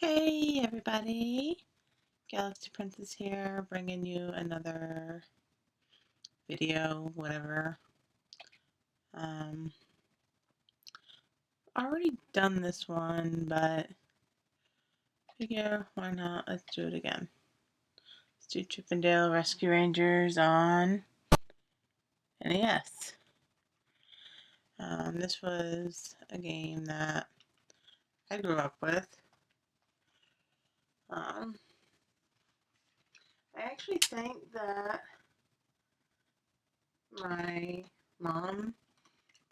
Hey everybody, Galaxy Princess here, bringing you another video, whatever. Already done this one, but figure why not? Let's do it again. Let's do Chip and Dale Rescue Rangers on NES. This was a game that I grew up with. I actually think that my mom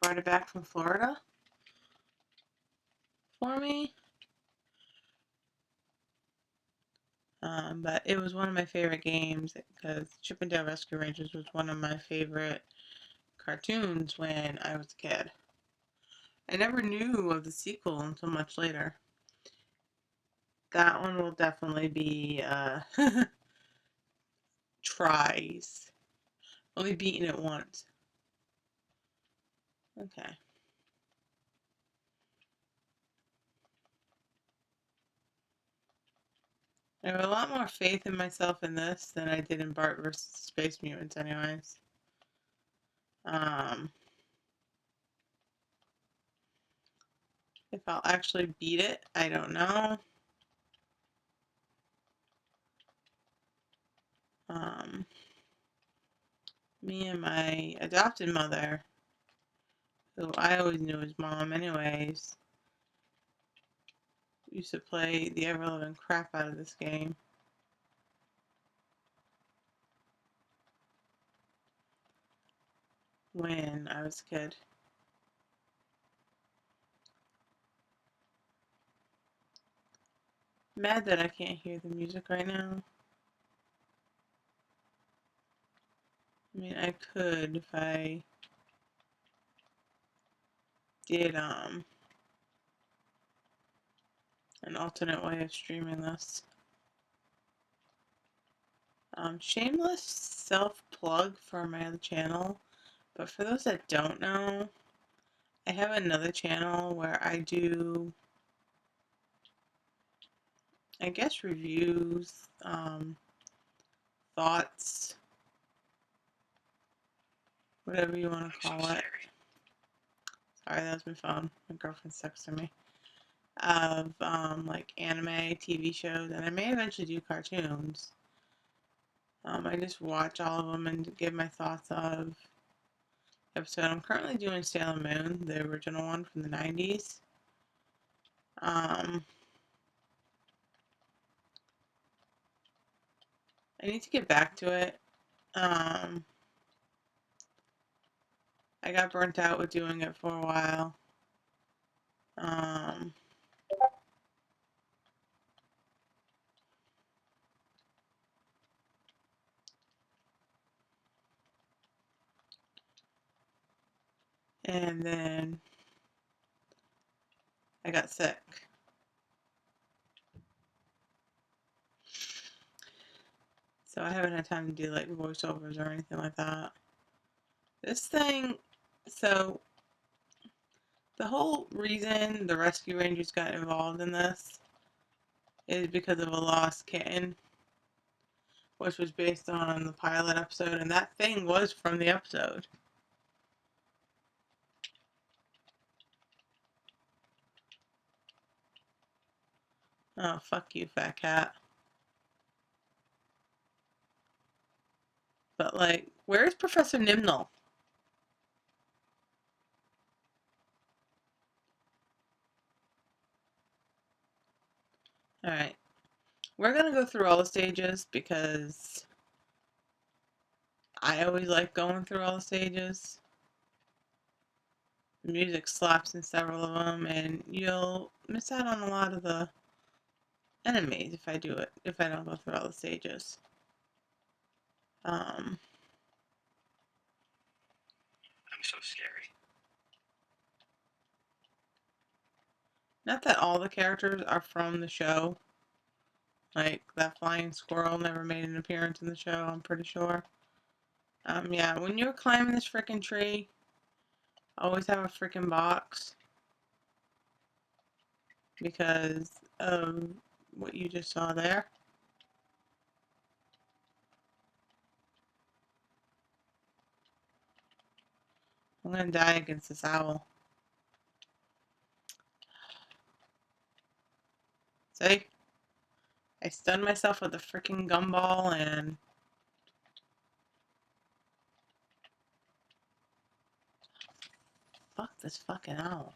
brought it back from Florida for me. But it was one of my favorite games because Chip and Dale Rescue Rangers was one of my favorite cartoons when I was a kid. I never knew of the sequel until much later. That one will definitely be tries. Only beaten it once. Okay. I have a lot more faith in myself in this than I did in Bart vs. Space Mutants anyways. If I'll actually beat it, I don't know. Me and my adopted mother, who I always knew as mom anyways, used to play the ever-loving crap out of this game. When I was a kid. Mad that I can't hear the music right now. I mean, I could if I did an alternate way of streaming this. Shameless self-plug for my other channel, but for those that don't know, I have another channel where I do, I guess, reviews, thoughts, whatever you want to call it. Sorry, that was my phone. My girlfriend's texting me. Of like anime, TV shows, and I may eventually do cartoons. I just watch all of them and give my thoughts of episode. I'm currently doing Sailor Moon, the original one from the 90s. I need to get back to it. I got burnt out with doing it for a while. And then I got sick. So I haven't had time to do like voiceovers or anything like that. This thing, so the whole reason the Rescue Rangers got involved in this is because of a lost kitten, which was based on the pilot episode, and that thing was from the episode. Oh, fuck you, fat cat. But, like, where's Professor Nimnall? Alright. We're gonna go through all the stages because I always like going through all the stages. The music slaps in several of them, and you'll miss out on a lot of the enemies if I don't go through all the stages. I'm so scary. Not that all the characters are from the show. Like, that flying squirrel never made an appearance in the show, I'm pretty sure. Yeah, when you're climbing this freaking tree, always have a freaking box. Because of what you just saw there. I'm gonna die against this owl. See? I stunned myself with a freaking gumball and... Fuck this fucking owl.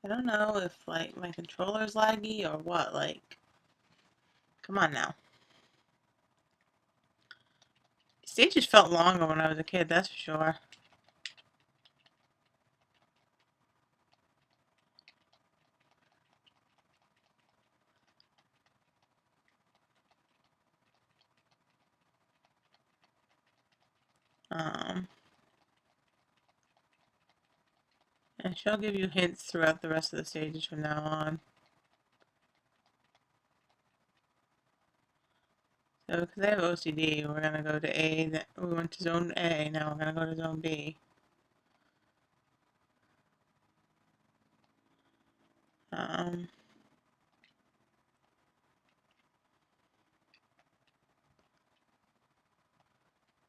I don't know if, like, my controller's laggy or what, like... Come on now. Stages felt longer when I was a kid, that's for sure. And she'll give you hints throughout the rest of the stages from now on. So, because I have OCD, we're going to go to A, we went to Zone A, now we're going to go to Zone B.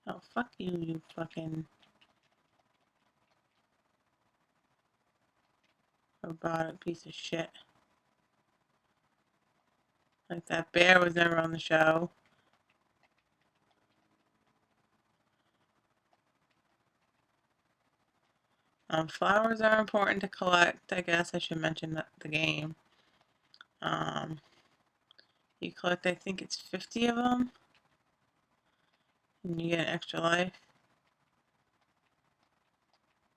Oh, fuck you, you fucking robotic piece of shit. Like, that bear was never on the show. Flowers are important to collect. I guess I should mention the game. You collect, I think it's 50 of them. And you get an extra life.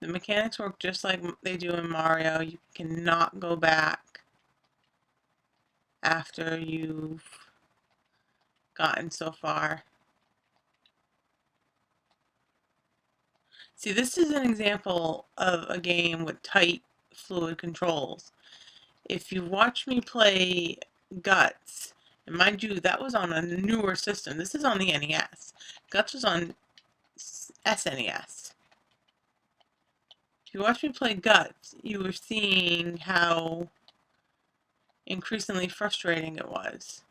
The mechanics work just like they do in Mario. You cannot go back after you've gotten so far. See, this is an example of a game with tight, fluid controls. If you watch me play Guts, and mind you, that was on a newer system. This is on the NES. Guts was on SNES. If you watch me play Guts, you were seeing how increasingly frustrating it was.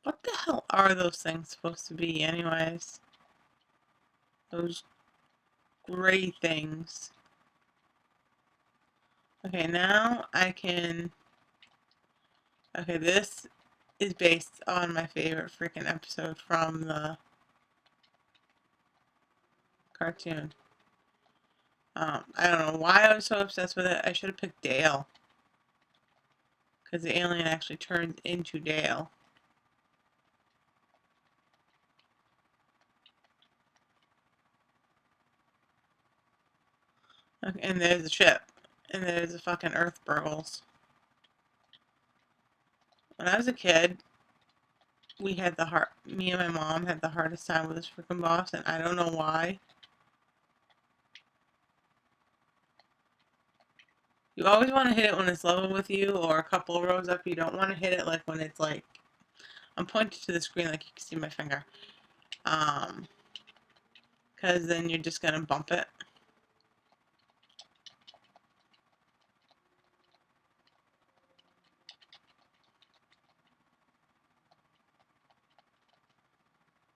What the hell are those things supposed to be anyways? Those gray things. Okay, now I can... Okay, this is based on my favorite freaking episode from the cartoon. I don't know why I was so obsessed with it. I should have picked Dale. Because the alien actually turned into Dale. Okay, and there's a ship. And there's the fucking Earth Burgles. When I was a kid, me and my mom had the hardest time with this freaking boss, and I don't know why. You always want to hit it when it's level with you, or a couple of rows up. You don't want to hit it like when it's like... I'm pointing to the screen like you can see my finger. Because then you're just going to bump it.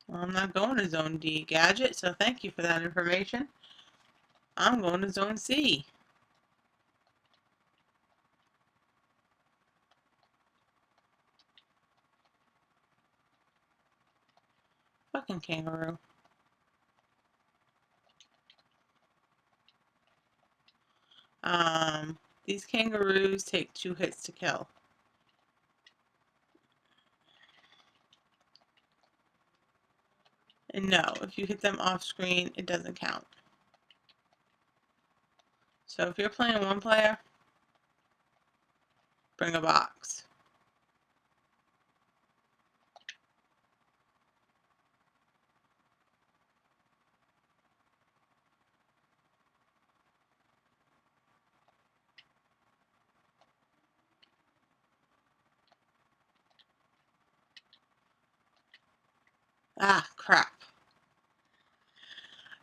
Well, I'm not going to Zone D, Gadget, so thank you for that information. I'm going to Zone C. Fucking kangaroo. These kangaroos take 2 hits to kill. And no, if you hit them off screen, it doesn't count. So if you're playing one player, bring a box. Ah, crap.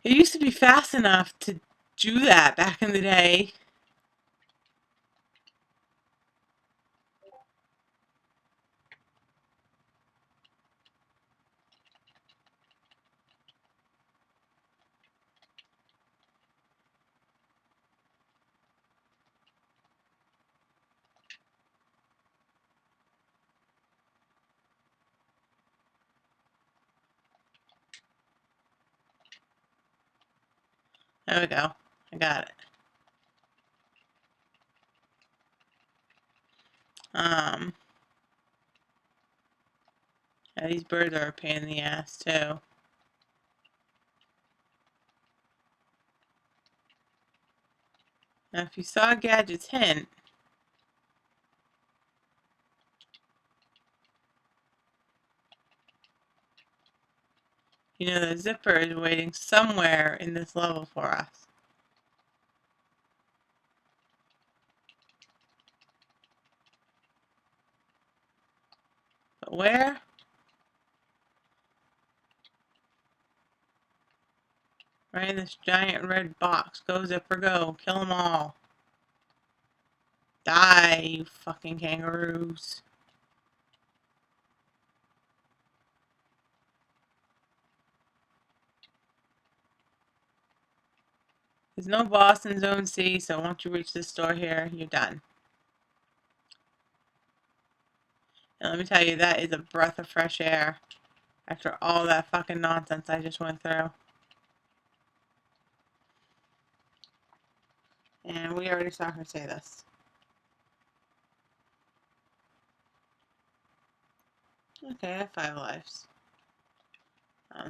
It used to be fast enough to do that back in the day. There we go. I got it. Um, yeah, these birds are a pain in the ass, too. Now, if you saw Gadget's hint, you know the zipper is waiting somewhere in this level for us. But where? Right in this giant red box. Go, zipper, go. Kill them all. Die, you fucking kangaroos. There's no boss in Zone C, so once you reach this door here, you're done. And let me tell you, that is a breath of fresh air after all that fucking nonsense I just went through. And we already saw her say this. Okay, I have 5 lives.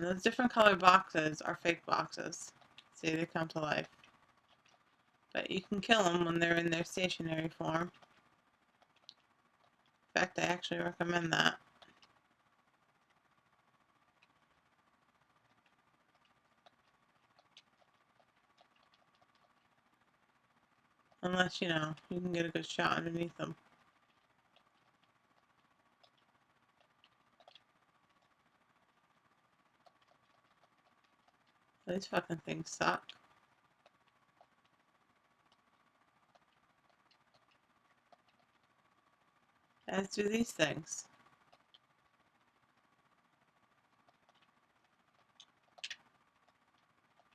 Those different colored boxes are fake boxes. See, they come to life. But you can kill them when they're in their stationary form. In fact, I actually recommend that. Unless, you know, you can get a good shot underneath them. These fucking things suck. As do these things.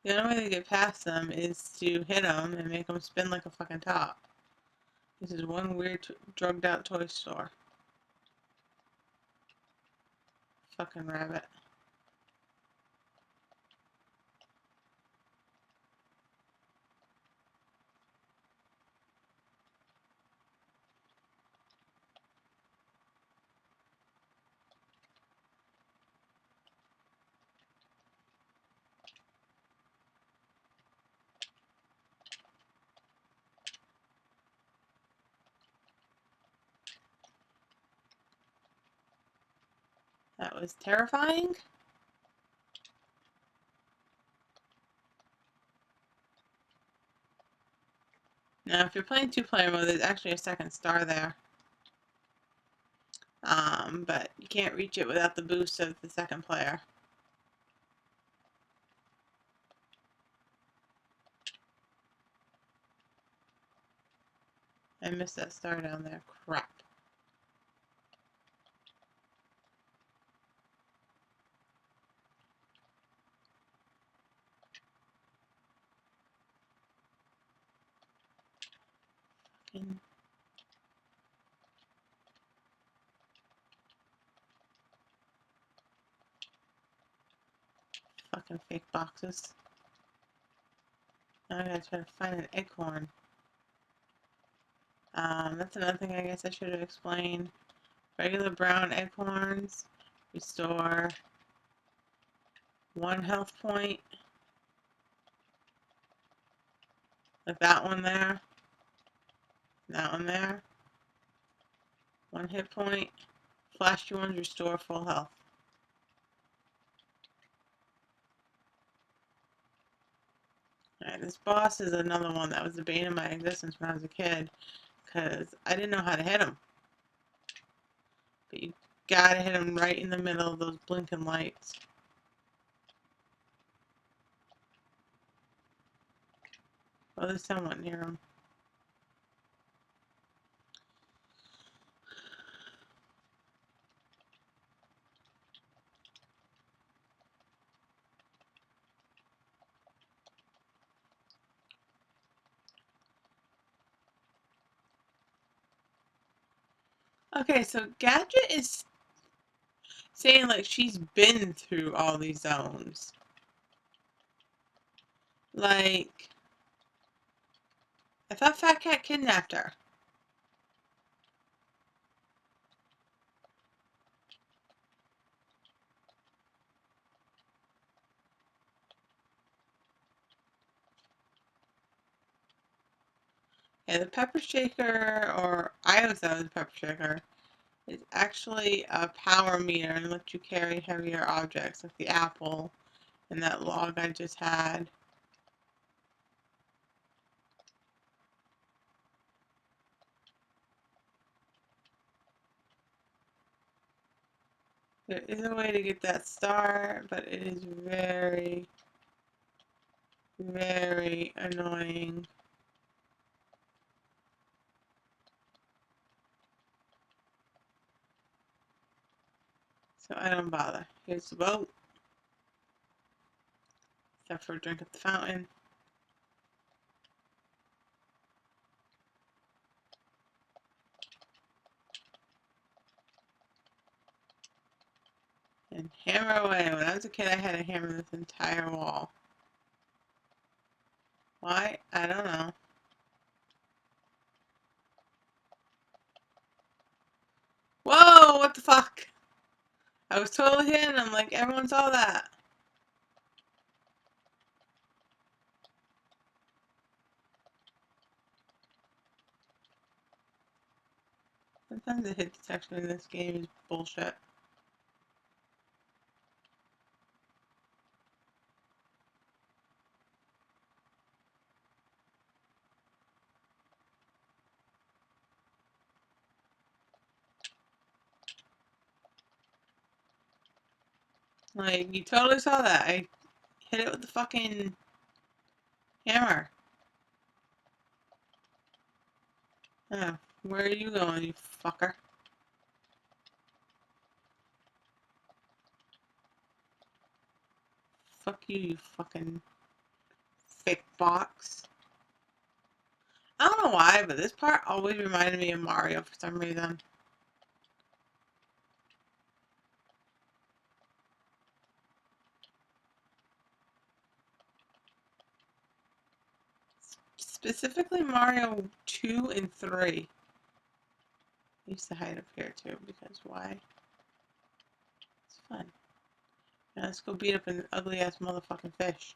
The only way to get past them is to hit them and make them spin like a fucking top. This is one weird, drugged out toy store. Fucking rabbit. That was terrifying. Now, if you're playing 2-player mode, there's actually a second star there. But you can't reach it without the boost of the second player. I missed that star down there. Crap. Fucking, fucking fake boxes. Now I gotta try to find an acorn. That's another thing I guess I should have explained. Regular brown acorns restore 1 health point. Like that one there. That one there. 1 hit point. Flashy ones restore full health. Alright, this boss is another one that was the bane of my existence when I was a kid. Because I didn't know how to hit him. But you gotta hit him right in the middle of those blinking lights. Well, there's someone near him. Okay, so Gadget is saying like she's been through all these zones. Like, I thought Fat Cat kidnapped her. Yeah, the pepper shaker, or I always thought it was a pepper shaker, is actually a power meter and lets you carry heavier objects like the apple and that log I just had. There is a way to get that star, but it is very, very annoying. So I don't bother. Here's the boat. Except for a drink at the fountain. And hammer away. When I was a kid, I had to hammer this entire wall. Why? I don't know. Whoa, what the fuck? I was totally hidden. I'm like, everyone saw that. Sometimes the hit detection in this game is bullshit. Like, you totally saw that. I hit it with the fucking hammer. Oh, where are you going, you fucker? Fuck you, you fucking fake box. I don't know why, but this part always reminded me of Mario for some reason. Specifically Mario 2 and 3. I used to hide up here too, because why? It's fun. Now let's go beat up an ugly ass motherfucking fish.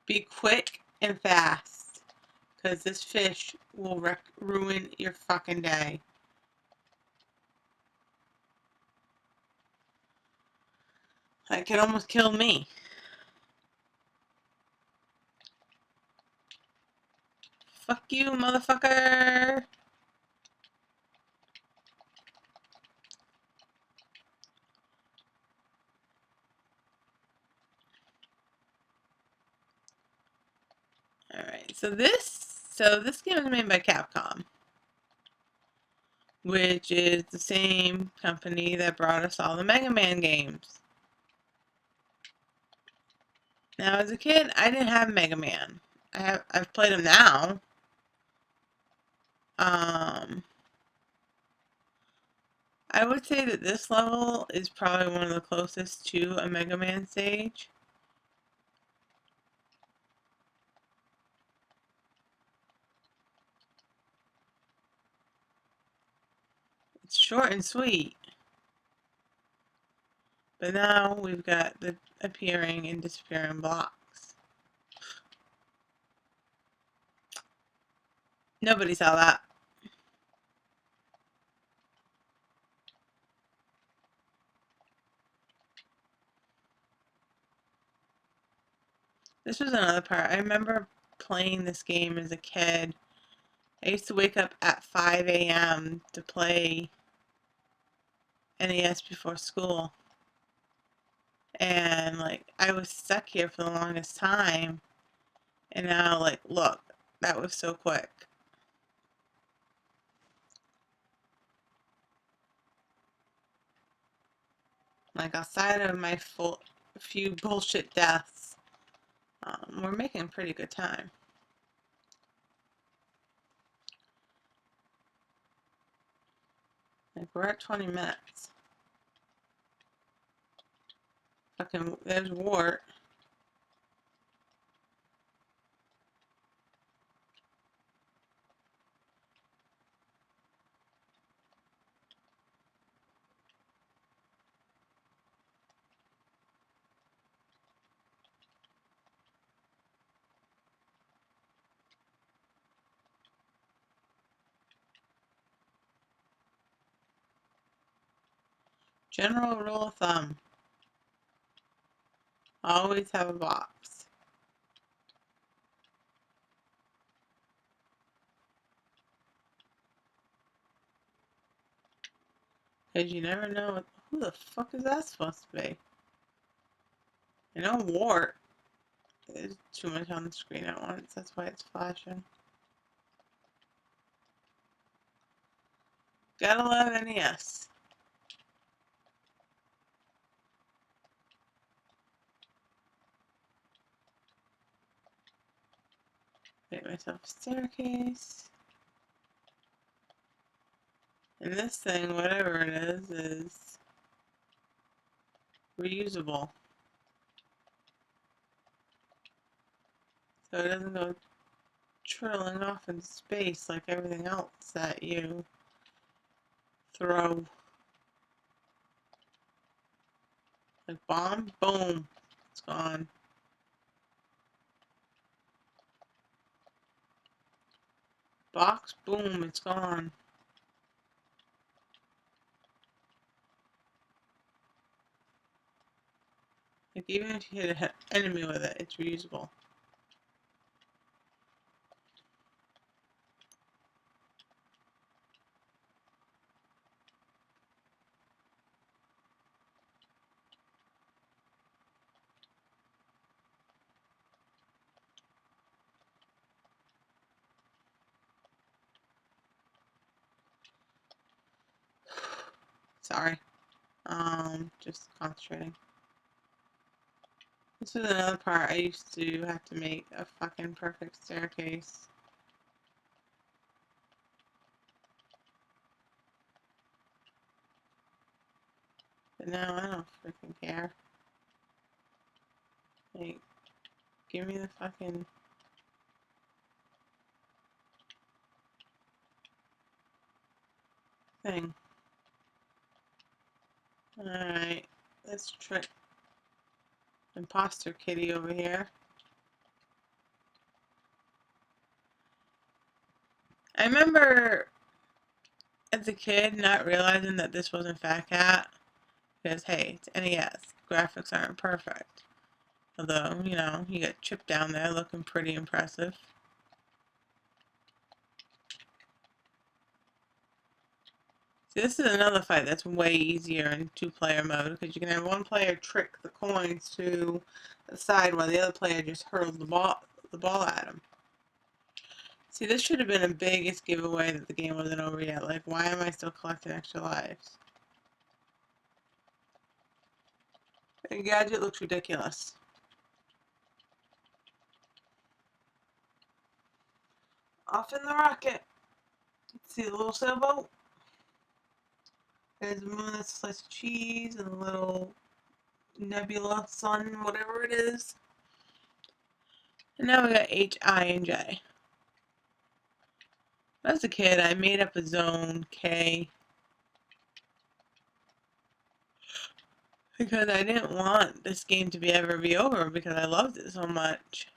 Be quick and fast, because this fish will ruin your fucking day. That could almost kill me. Fuck you, motherfucker! Alright, so this game is made by Capcom, which is the same company that brought us all the Mega Man games. Now, as a kid, I didn't have Mega Man. I've played them now. I would say that this level is probably one of the closest to a Mega Man stage. It's short and sweet. But now we've got the appearing and disappearing blocks. Nobody saw that. This was another part. I remember playing this game as a kid. I used to wake up at 5 a.m. to play NES before school. And like I was stuck here for the longest time, and now like look, that was so quick. Like outside of my few bullshit deaths, we're making pretty good time. Like we're at 20 minutes. Fucking, there's Wart. General rule of thumb, always have a box. Because you never know who the fuck is that supposed to be. I know Wart. There's too much on the screen at once, that's why it's flashing. Gotta love NES. Make myself a staircase. And this thing, whatever it is reusable. So it doesn't go trailing off in space like everything else that you throw. Like bomb, boom, it's gone. Box, boom, it's gone. Like even if you hit an enemy with it, it's reusable. Sorry. Just concentrating. This was another part I used to have to make a fucking perfect staircase. But now I don't freaking care. Like, give me the fucking thing. Alright, let's trick imposter kitty over here. I remember as a kid not realizing that this wasn't Fat Cat. Because, hey, it's NES. Graphics aren't perfect. Although, you know, you got Chip down there looking pretty impressive. See, this is another fight that's way easier in two-player mode, because you can have one player trick the coins to the side while the other player just hurls the ball at him. See, this should have been a biggest giveaway that the game wasn't over yet. Like, why am I still collecting extra lives? The gadget looks ridiculous. Off in the rocket. See the little sailboat? There's a moon that's a slice of cheese and a little nebula sun, whatever it is. And now we got H, I, and J. As a kid, I made up a zone K because I didn't want this game to ever be over because I loved it so much.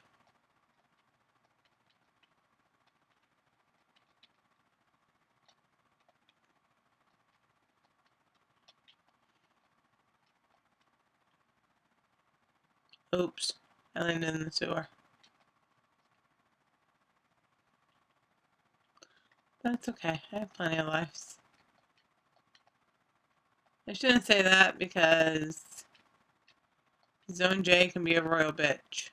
Oops, I landed in the sewer. But it's okay, I have plenty of lives. I shouldn't say that because Zone J can be a royal bitch.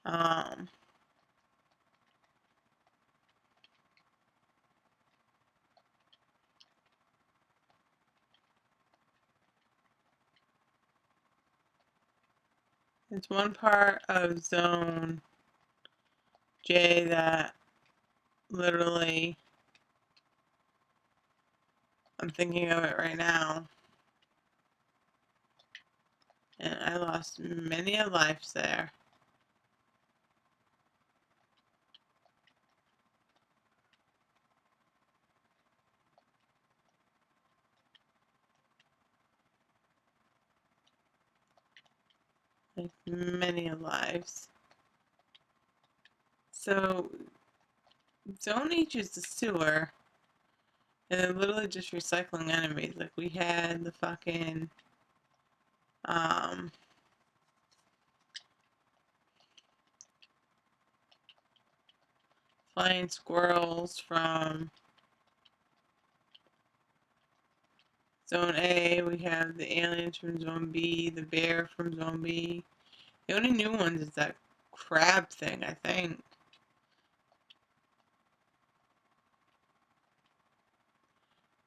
Um, it's one part of Zone J that literally, I'm thinking of it right now, and I lost many a life there. Like many a lives. So Zone H is the sewer, and they're literally just recycling enemies. Like we had the fucking um flying squirrels from Zone A, we have the aliens from Zone B, the bear from Zone B. The only new ones is that crab thing, I think.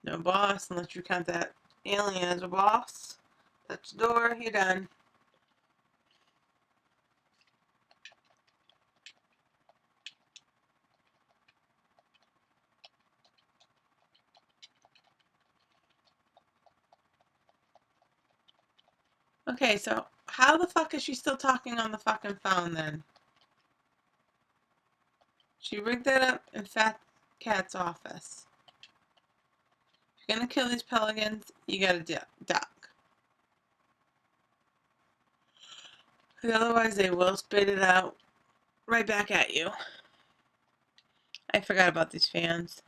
No boss, unless you count that alien as a boss. Touch the door, you're done. Okay, so how the fuck is she still talking on the fucking phone then? She rigged that up in Fat Cat's office. If you're gonna kill these pelicans, you gotta duck. Because otherwise they will spit it out right back at you. I forgot about these fans.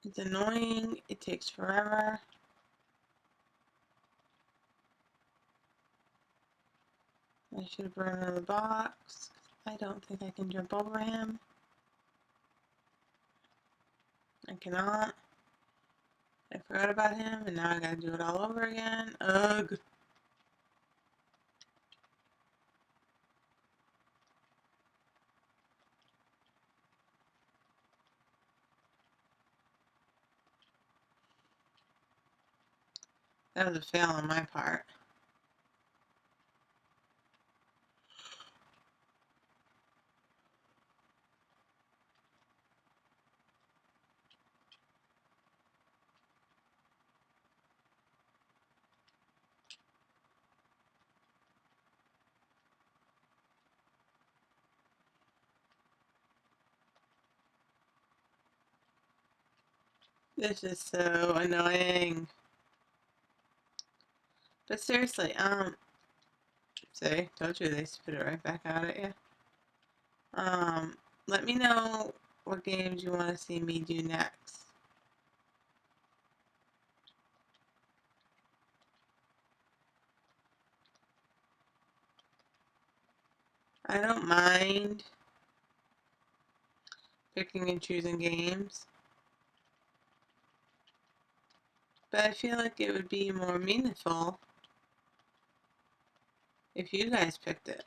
It's annoying. It takes forever. I should have burned another box. I don't think I can jump over him. I cannot. I forgot about him, and now I gotta do it all over again. Ugh. That was a fail on my part. This is so annoying. But seriously, see, told you they spit it right back out at you. Let me know what games you want to see me do next. I don't mind picking and choosing games, but I feel like it would be more meaningful if you guys picked it.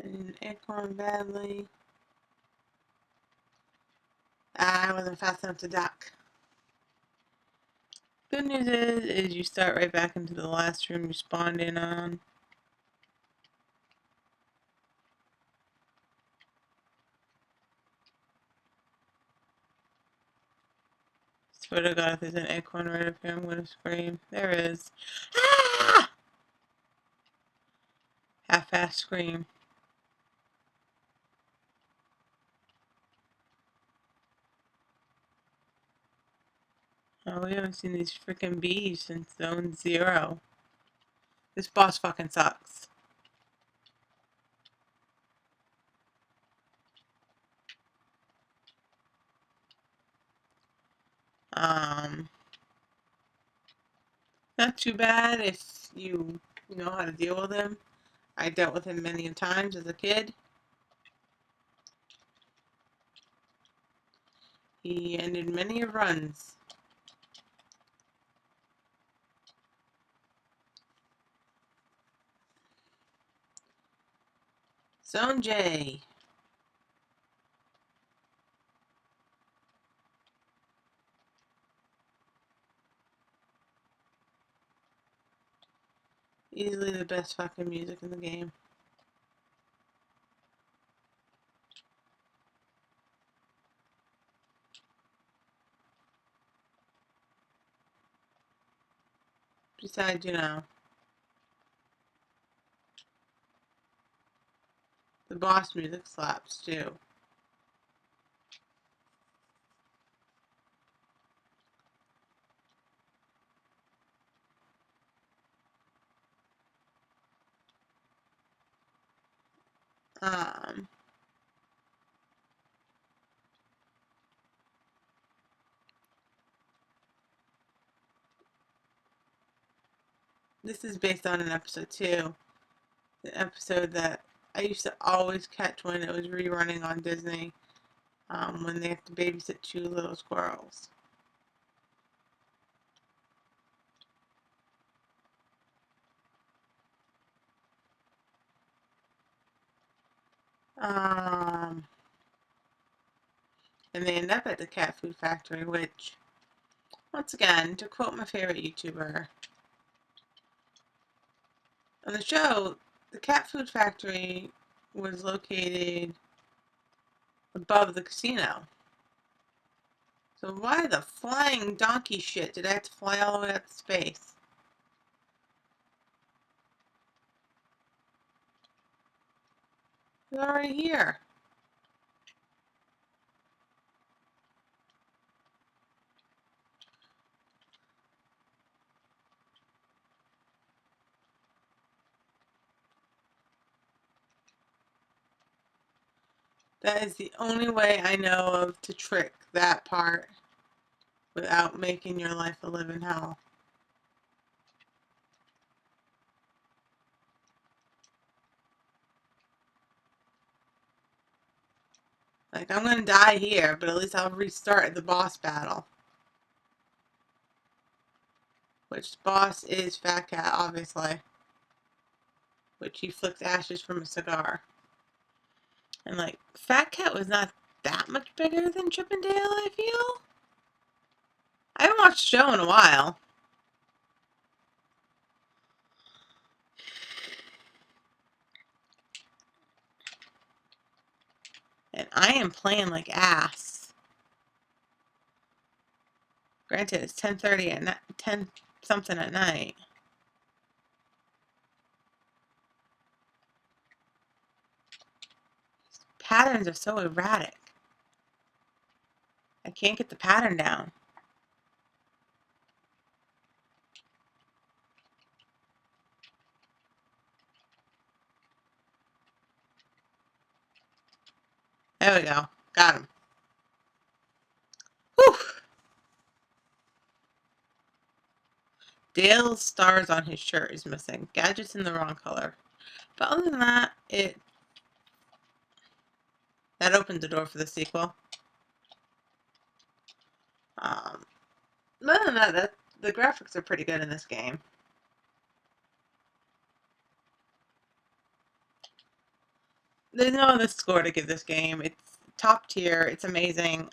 And acorn badly. I wasn't fast enough to duck. Good news is you start right back into the last room you spawned in on. Swear to God, if there's an acorn right up here, I'm gonna scream. There is. Ah! half-ass scream. Oh, we haven't seen these freaking bees since Zone 0. This boss fucking sucks. Not too bad if you know how to deal with him. I dealt with him many times as a kid. He ended many runs. Zone J. Easily the best fucking music in the game. Besides, you know, the boss music slaps too. Um, this is based on an episode too. An episode that I used to always catch when it was rerunning on Disney. When they have to babysit two little squirrels. Um, and they end up at the cat food factory, which, once again, to quote my favorite YouTuber, on the show, the cat food factory was located above the casino. So why the flying donkey shit did I have to fly all the way up to space? It's already here. That is the only way I know of to trick that part without making your life a living hell. Like, I'm gonna die here, but at least I'll restart the boss battle. Which the boss is Fat Cat, obviously. Which he flicks ashes from a cigar. And like, Fat Cat was not that much bigger than Chip and Dale, I feel. I haven't watched the show in a while. And I am playing like ass. Granted, it's 10:30 at night, 10 something at night. Patterns are so erratic. I can't get the pattern down. There we go. Got him. Whew. Dale's stars on his shirt is missing. Gadget's in the wrong color. But other than that, that opened the door for the sequel. Other than that, the graphics are pretty good in this game. There's no other score to give this game. It's top tier. It's amazing.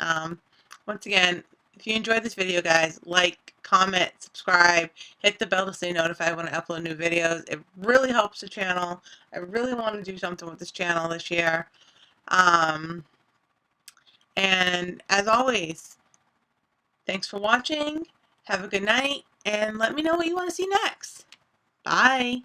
Once again, if you enjoyed this video, guys, like, comment, subscribe, hit the bell to stay notified when I upload new videos. It really helps the channel. I really want to do something with this channel this year. And as always, thanks for watching. Have a good night, and let me know what you want to see next. Bye.